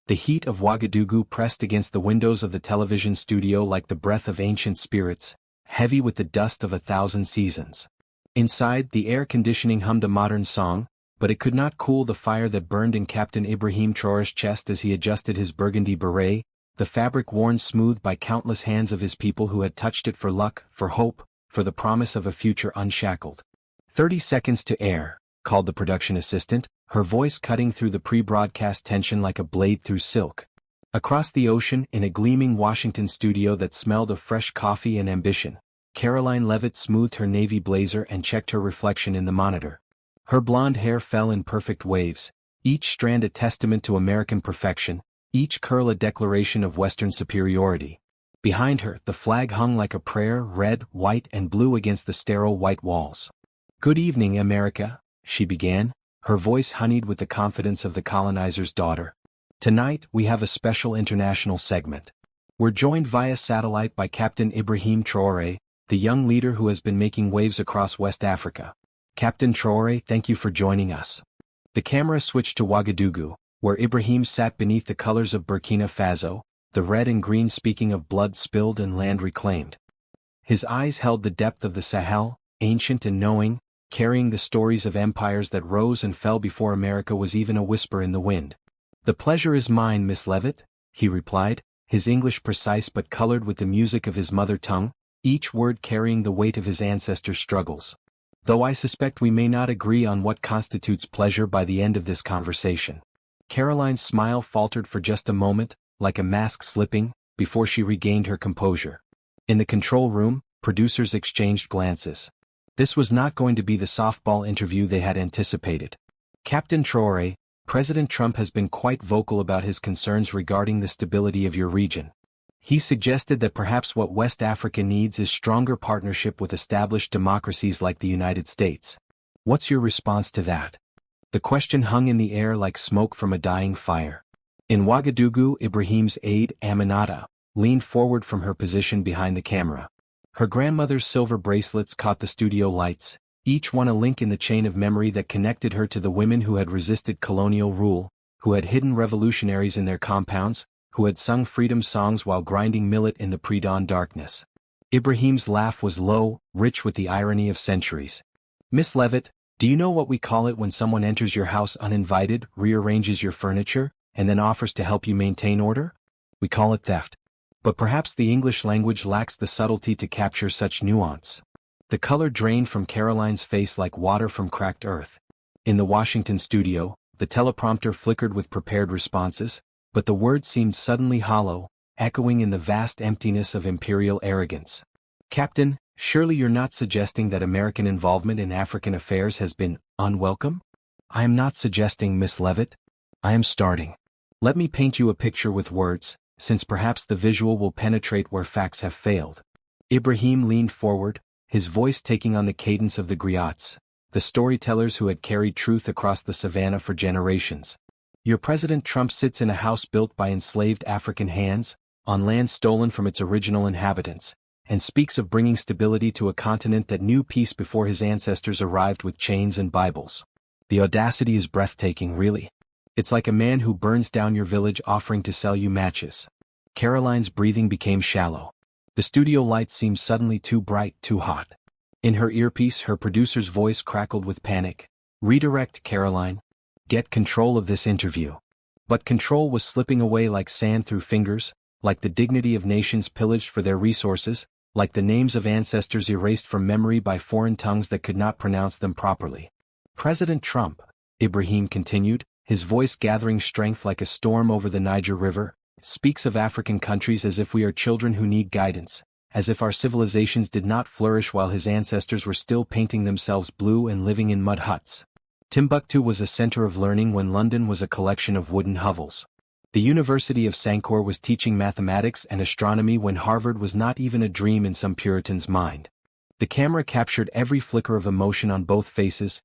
The heat of Ouagadougou pressed against the windows of the television studio like the breath of ancient spirits, heavy with the dust of 1,000 seasons. Inside, the air conditioning hummed a modern song, but it could not cool the fire that burned in Captain Ibrahim Traoré's chest as he adjusted his burgundy beret, the fabric worn smooth by countless hands of his people who had touched it for luck, for hope, for the promise of a future unshackled. 30 seconds to air, called the production assistant, her voice cutting through the pre-broadcast tension like a blade through silk. Across the ocean, in a gleaming Washington studio that smelled of fresh coffee and ambition, Caroline Levitt smoothed her navy blazer and checked her reflection in the monitor. Her blonde hair fell in perfect waves, each strand a testament to American perfection, each curl a declaration of Western superiority. Behind her, the flag hung like a prayer, red, white, and blue against the sterile white walls. "Good evening, America," she began, her voice honeyed with the confidence of the colonizer's daughter. "Tonight, we have a special international segment. We're joined via satellite by Captain Ibrahim Traoré, the young leader who has been making waves across West Africa. Captain Traoré, thank you for joining us." The camera switched to Ouagadougou, where Ibrahim sat beneath the colors of Burkina Faso, the red and green speaking of blood spilled and land reclaimed. His eyes held the depth of the Sahel, ancient and knowing, carrying the stories of empires that rose and fell before America was even a whisper in the wind. "The pleasure is mine, Miss Levitt," he replied, his English precise but colored with the music of his mother tongue, each word carrying the weight of his ancestors' struggles. "Though I suspect we may not agree on what constitutes pleasure by the end of this conversation." Caroline's smile faltered for just a moment, like a mask slipping, before she regained her composure. In the control room, producers exchanged glances. This was not going to be the softball interview they had anticipated. "Captain Traoré, President Trump has been quite vocal about his concerns regarding the stability of your region. He suggested that perhaps what West Africa needs is stronger partnership with established democracies like the United States. What's your response to that?" The question hung in the air like smoke from a dying fire. In Ouagadougou, Ibrahim's aide, Aminata, leaned forward from her position behind the camera. Her grandmother's silver bracelets caught the studio lights, each one a link in the chain of memory that connected her to the women who had resisted colonial rule, who had hidden revolutionaries in their compounds, who had sung freedom songs while grinding millet in the pre-dawn darkness. Ibrahim's laugh was low, rich with the irony of centuries. "Miss Levitt, do you know what we call it when someone enters your house uninvited, rearranges your furniture, and then offers to help you maintain order? We call it theft. But perhaps the English language lacks the subtlety to capture such nuance." The color drained from Caroline's face like water from cracked earth. In the Washington studio, the teleprompter flickered with prepared responses, but the words seemed suddenly hollow, echoing in the vast emptiness of imperial arrogance. "Captain, surely you're not suggesting that American involvement in African affairs has been unwelcome?" "I am not suggesting, Miss Levitt. I am starting. Let me paint you a picture with words, since perhaps the visual will penetrate where facts have failed." Ibrahim leaned forward, his voice taking on the cadence of the griots, the storytellers who had carried truth across the savannah for generations. "Your President Trump sits in a house built by enslaved African hands, on land stolen from its original inhabitants, and speaks of bringing stability to a continent that knew peace before his ancestors arrived with chains and Bibles. The audacity is breathtaking, really. It's like a man who burns down your village offering to sell you matches." Caroline's breathing became shallow. The studio lights seemed suddenly too bright, too hot. In her earpiece, her producer's voice crackled with panic. "Redirect, Caroline. Get control of this interview." But control was slipping away like sand through fingers, like the dignity of nations pillaged for their resources, like the names of ancestors erased from memory by foreign tongues that could not pronounce them properly. "President Trump," Ibrahim continued, his voice gathering strength like a storm over the Niger River, "speaks of African countries as if we are children who need guidance, as if our civilizations did not flourish while his ancestors were still painting themselves blue and living in mud huts. Timbuktu was a center of learning when London was a collection of wooden hovels. The University of Sankore was teaching mathematics and astronomy when Harvard was not even a dream in some Puritan's mind." The camera captured every flicker of emotion on both faces,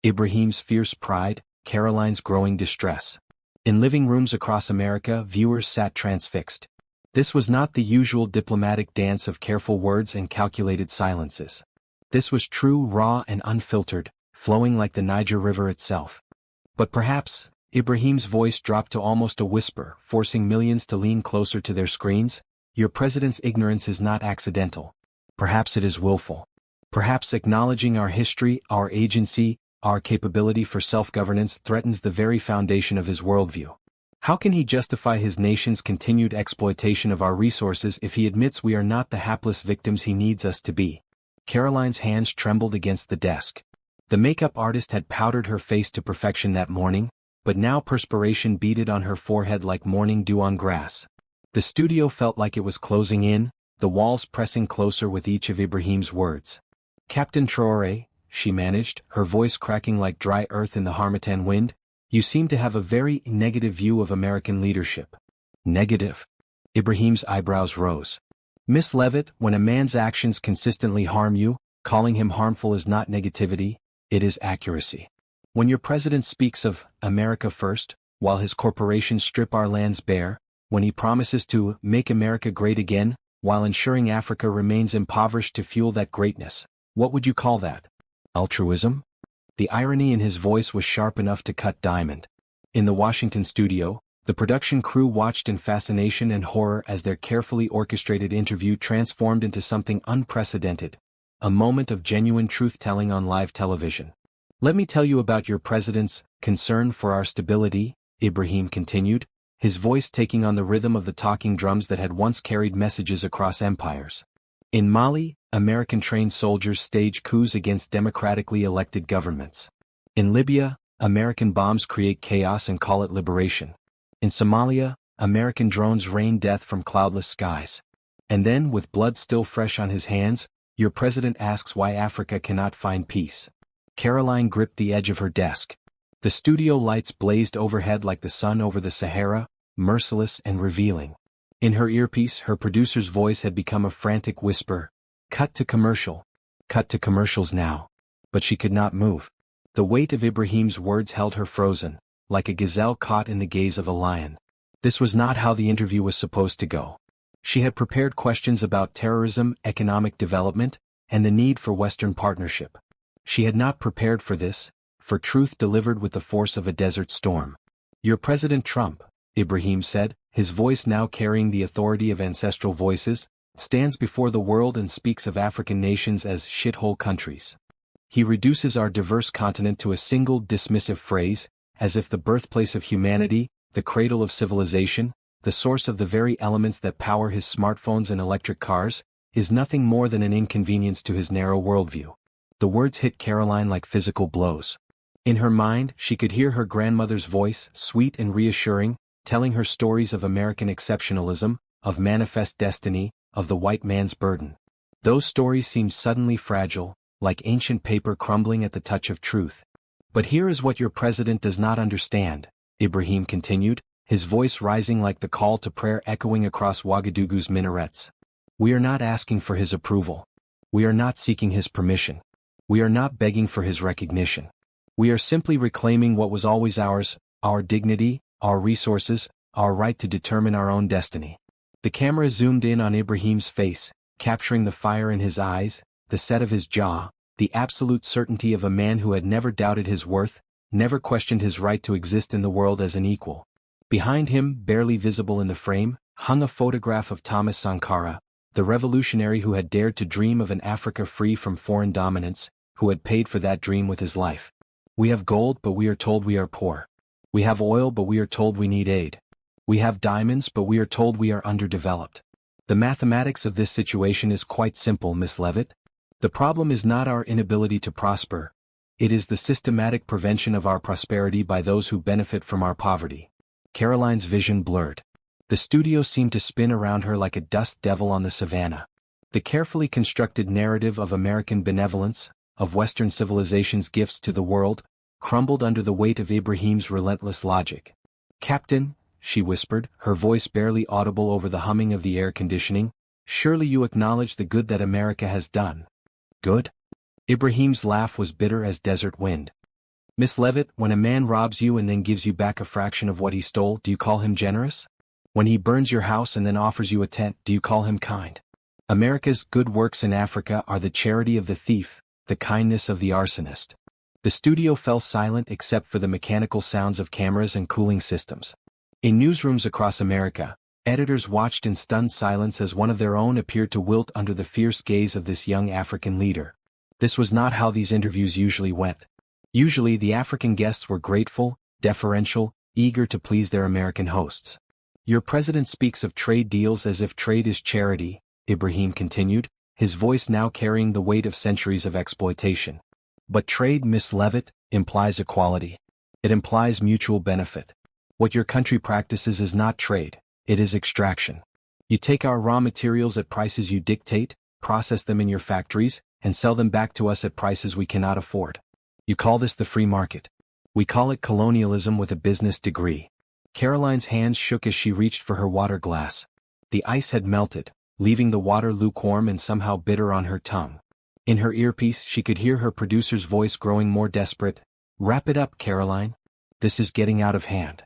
Ibrahim's fierce pride, Caroline's growing distress. In living rooms across America, viewers sat transfixed. This was not the usual diplomatic dance of careful words and calculated silences. This was true, raw, and unfiltered, flowing like the Niger River itself. But perhaps, Ibrahim's voice dropped to almost a whisper, forcing millions to lean closer to their screens. Your president's ignorance is not accidental. Perhaps it is willful. Perhaps acknowledging our history, our agency, our capability for self-governance threatens the very foundation of his worldview. How can he justify his nation's continued exploitation of our resources if he admits we are not the hapless victims he needs us to be? Caroline's hands trembled against the desk. The makeup artist had powdered her face to perfection that morning, but now perspiration beaded on her forehead like morning dew on grass. The studio felt like it was closing in, the walls pressing closer with each of Ibrahim's words. Captain Traoré, she managed, her voice cracking like dry earth in the harmattan wind, you seem to have a very negative view of American leadership. Negative? Ibrahim's eyebrows rose. Miss Levitt, when a man's actions consistently harm you, calling him harmful is not negativity, it is accuracy. When your president speaks of America first, while his corporations strip our lands bare, when he promises to make America great again, while ensuring Africa remains impoverished to fuel that greatness, what would you call that? Altruism? The irony in his voice was sharp enough to cut diamond. In the Washington studio, the production crew watched in fascination and horror as their carefully orchestrated interview transformed into something unprecedented, a moment of genuine truth-telling on live television. Let me tell you about your president's concern for our stability, Ibrahim continued, his voice taking on the rhythm of the talking drums that had once carried messages across empires. In Mali, American-trained soldiers stage coups against democratically elected governments. In Libya, American bombs create chaos and call it liberation. In Somalia, American drones rain death from cloudless skies. And then, with blood still fresh on his hands, your president asks why Africa cannot find peace. Caroline gripped the edge of her desk. The studio lights blazed overhead like the sun over the Sahara, merciless and revealing. In her earpiece, her producer's voice had become a frantic whisper. Cut to commercial. Cut to commercials now. But she could not move. The weight of Ibrahim's words held her frozen, like a gazelle caught in the gaze of a lion. This was not how the interview was supposed to go. She had prepared questions about terrorism, economic development, and the need for Western partnership. She had not prepared for this, for truth delivered with the force of a desert storm. Your President Trump, Ibrahim said, his voice now carrying the authority of ancestral voices, stands before the world and speaks of African nations as shithole countries. He reduces our diverse continent to a single dismissive phrase, as if the birthplace of humanity, the cradle of civilization, the source of the very elements that power his smartphones and electric cars, is nothing more than an inconvenience to his narrow worldview. The words hit Caroline like physical blows. In her mind, she could hear her grandmother's voice, sweet and reassuring, telling her stories of American exceptionalism, of manifest destiny, of the white man's burden. Those stories seemed suddenly fragile, like ancient paper crumbling at the touch of truth. But here is what your president does not understand, Ibrahim continued, his voice rising like the call to prayer echoing across Ouagadougou's minarets. We are not asking for his approval. We are not seeking his permission. We are not begging for his recognition. We are simply reclaiming what was always ours, our dignity, our resources, our right to determine our own destiny. The camera zoomed in on Ibrahim's face, capturing the fire in his eyes, the set of his jaw, the absolute certainty of a man who had never doubted his worth, never questioned his right to exist in the world as an equal. Behind him, barely visible in the frame, hung a photograph of Thomas Sankara, the revolutionary who had dared to dream of an Africa free from foreign dominance, who had paid for that dream with his life. We have gold, but we are told we are poor. We have oil, but we are told we need aid. We have diamonds, but we are told we are underdeveloped. The mathematics of this situation is quite simple, Miss Levitt. The problem is not our inability to prosper. It is the systematic prevention of our prosperity by those who benefit from our poverty. Caroline's vision blurred. The studio seemed to spin around her like a dust devil on the savannah. The carefully constructed narrative of American benevolence, of Western civilization's gifts to the world, crumbled under the weight of Ibrahim's relentless logic. Captain, she whispered, her voice barely audible over the humming of the air conditioning, surely you acknowledge the good that America has done. Good? Ibrahim's laugh was bitter as desert wind. Miss Levitt, when a man robs you and then gives you back a fraction of what he stole, do you call him generous? When he burns your house and then offers you a tent, do you call him kind? America's good works in Africa are the charity of the thief, the kindness of the arsonist. The studio fell silent except for the mechanical sounds of cameras and cooling systems. In newsrooms across America, editors watched in stunned silence as one of their own appeared to wilt under the fierce gaze of this young African leader. This was not how these interviews usually went. Usually the African guests were grateful, deferential, eager to please their American hosts. Your president speaks of trade deals as if trade is charity, Ibrahim continued, his voice now carrying the weight of centuries of exploitation. But trade, Miss Levitt, implies equality. It implies mutual benefit. What your country practices is not trade, it is extraction. You take our raw materials at prices you dictate, process them in your factories, and sell them back to us at prices we cannot afford. You call this the free market. We call it colonialism with a business degree. Caroline's hands shook as she reached for her water glass. The ice had melted, leaving the water lukewarm and somehow bitter on her tongue. In her earpiece she could hear her producer's voice growing more desperate. Wrap it up, Caroline. This is getting out of hand.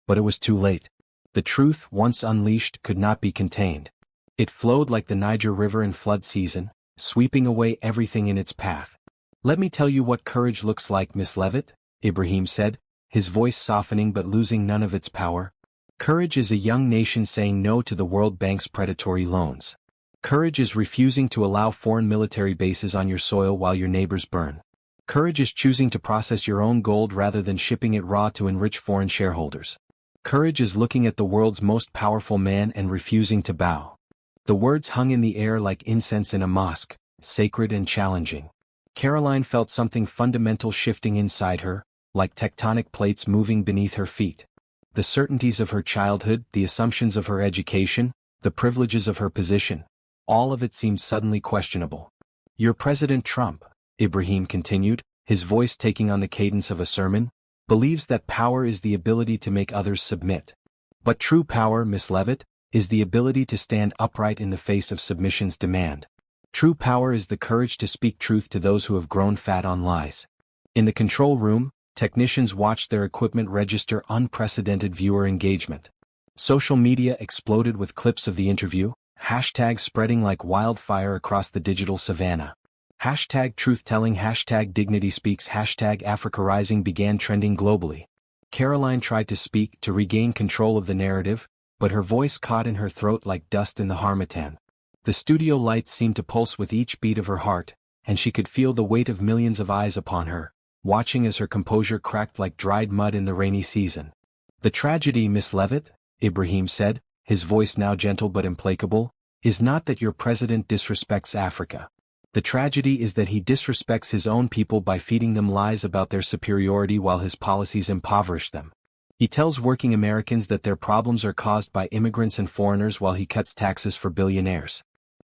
But it was too late. The truth, once unleashed, could not be contained. It flowed like the Niger River in flood season, sweeping away everything in its path. Let me tell you what courage looks like, Miss Levitt, Ibrahim said, his voice softening but losing none of its power. Courage is a young nation saying no to the World Bank's predatory loans. Courage is refusing to allow foreign military bases on your soil while your neighbors burn. Courage is choosing to process your own gold rather than shipping it raw to enrich foreign shareholders. Courage is looking at the world's most powerful man and refusing to bow. The words hung in the air like incense in a mosque, sacred and challenging. Caroline felt something fundamental shifting inside her, like tectonic plates moving beneath her feet. The certainties of her childhood, the assumptions of her education, the privileges of her position, all of it seemed suddenly questionable. Your President Trump, Ibrahim continued, his voice taking on the cadence of a sermon, believes that power is the ability to make others submit. But true power, Miss Levitt, is the ability to stand upright in the face of submission's demand. True power is the courage to speak truth to those who have grown fat on lies. In the control room, technicians watched their equipment register unprecedented viewer engagement. Social media exploded with clips of the interview, hashtags spreading like wildfire across the digital savannah. Hashtag truth-telling, hashtag dignity speaks, hashtag Africa Rising began trending globally. Caroline tried to speak to regain control of the narrative, but her voice caught in her throat like dust in the harmattan. The studio lights seemed to pulse with each beat of her heart, and she could feel the weight of millions of eyes upon her, watching as her composure cracked like dried mud in the rainy season. The tragedy, Miss Levitt, Ibrahim said, his voice now gentle but implacable, is not that your president disrespects Africa. The tragedy is that he disrespects his own people by feeding them lies about their superiority while his policies impoverish them. He tells working Americans that their problems are caused by immigrants and foreigners while he cuts taxes for billionaires.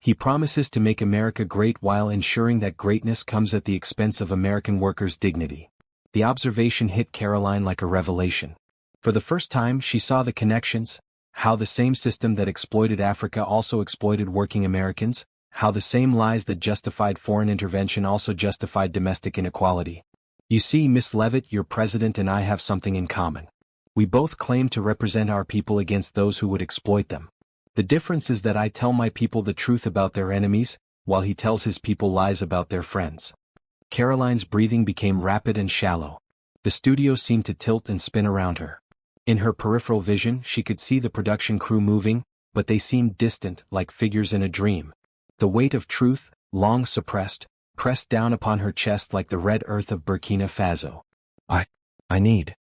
He promises to make America great while ensuring that greatness comes at the expense of American workers' dignity. The observation hit Caroline like a revelation. For the first time she saw the connections, how the same system that exploited Africa also exploited working Americans, how the same lies that justified foreign intervention also justified domestic inequality. You see, Miss Levitt, your president and I have something in common. We both claim to represent our people against those who would exploit them. The difference is that I tell my people the truth about their enemies, while he tells his people lies about their friends. Caroline's breathing became rapid and shallow. The studio seemed to tilt and spin around her. In her peripheral vision she could see the production crew moving, but they seemed distant, like figures in a dream. The weight of truth, long suppressed, pressed down upon her chest like the red earth of Burkina Faso. I need.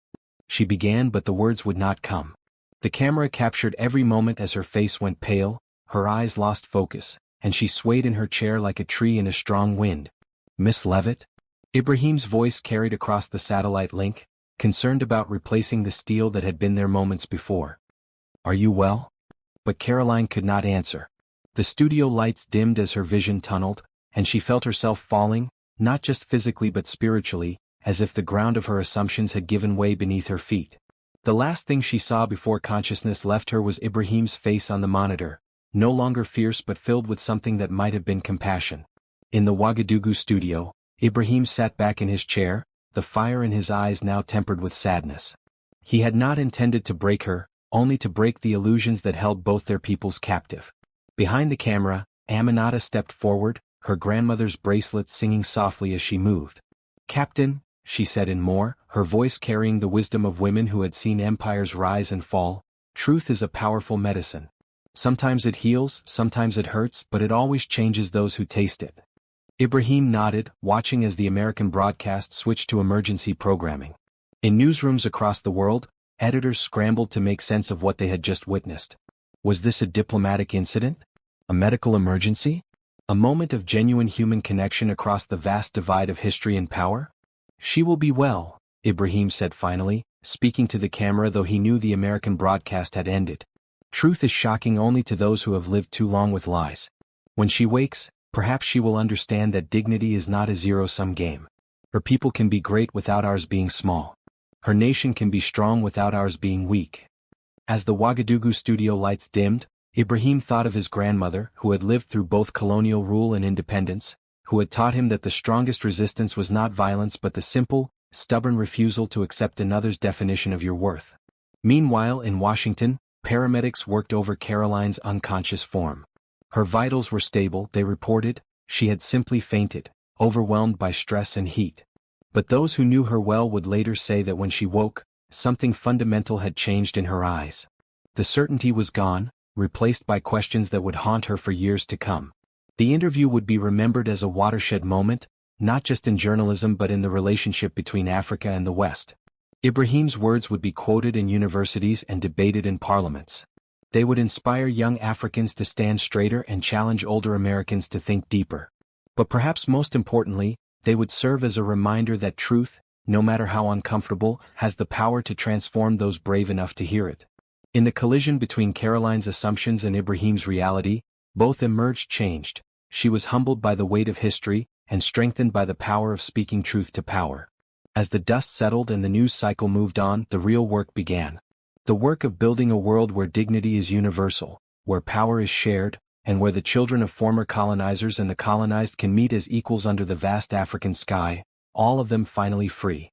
She began, but the words would not come. The camera captured every moment as her face went pale, her eyes lost focus, and she swayed in her chair like a tree in a strong wind. Miss Levitt? Ibrahim's voice carried across the satellite link, concerned about replacing the steel that had been there moments before. Are you well? But Caroline could not answer. The studio lights dimmed as her vision tunneled, and she felt herself falling, not just physically but spiritually, as if the ground of her assumptions had given way beneath her feet. The last thing she saw before consciousness left her was Ibrahim's face on the monitor, no longer fierce but filled with something that might have been compassion. In the Ouagadougou studio, Ibrahim sat back in his chair, the fire in his eyes now tempered with sadness. He had not intended to break her, only to break the illusions that held both their peoples captive. Behind the camera, Aminata stepped forward, her grandmother's bracelet singing softly as she moved. Captain, she said in more, her voice carrying the wisdom of women who had seen empires rise and fall. Truth is a powerful medicine. Sometimes it heals, sometimes it hurts, but it always changes those who taste it. Ibrahim nodded, watching as the American broadcast switched to emergency programming. In newsrooms across the world, editors scrambled to make sense of what they had just witnessed. Was this a diplomatic incident? A medical emergency? A moment of genuine human connection across the vast divide of history and power? She will be well, Ibrahim said finally, speaking to the camera though he knew the American broadcast had ended. Truth is shocking only to those who have lived too long with lies. When she wakes, perhaps she will understand that dignity is not a zero-sum game. Her people can be great without ours being small. Her nation can be strong without ours being weak. As the Ouagadougou studio lights dimmed, Ibrahim thought of his grandmother, who had lived through both colonial rule and independence, who had taught him that the strongest resistance was not violence but the simple, stubborn refusal to accept another's definition of your worth. Meanwhile, in Washington, paramedics worked over Caroline's unconscious form. Her vitals were stable, they reported. She had simply fainted, overwhelmed by stress and heat. But those who knew her well would later say that when she woke, something fundamental had changed in her eyes. The certainty was gone, replaced by questions that would haunt her for years to come. The interview would be remembered as a watershed moment, not just in journalism but in the relationship between Africa and the West. Ibrahim's words would be quoted in universities and debated in parliaments. They would inspire young Africans to stand straighter and challenge older Americans to think deeper. But perhaps most importantly, they would serve as a reminder that truth, no matter how uncomfortable, has the power to transform those brave enough to hear it. In the collision between Caroline's assumptions and Ibrahim's reality, both emerged changed. She was humbled by the weight of history, and strengthened by the power of speaking truth to power. As the dust settled and the news cycle moved on, the real work began. The work of building a world where dignity is universal, where power is shared, and where the children of former colonizers and the colonized can meet as equals under the vast African sky, all of them finally free.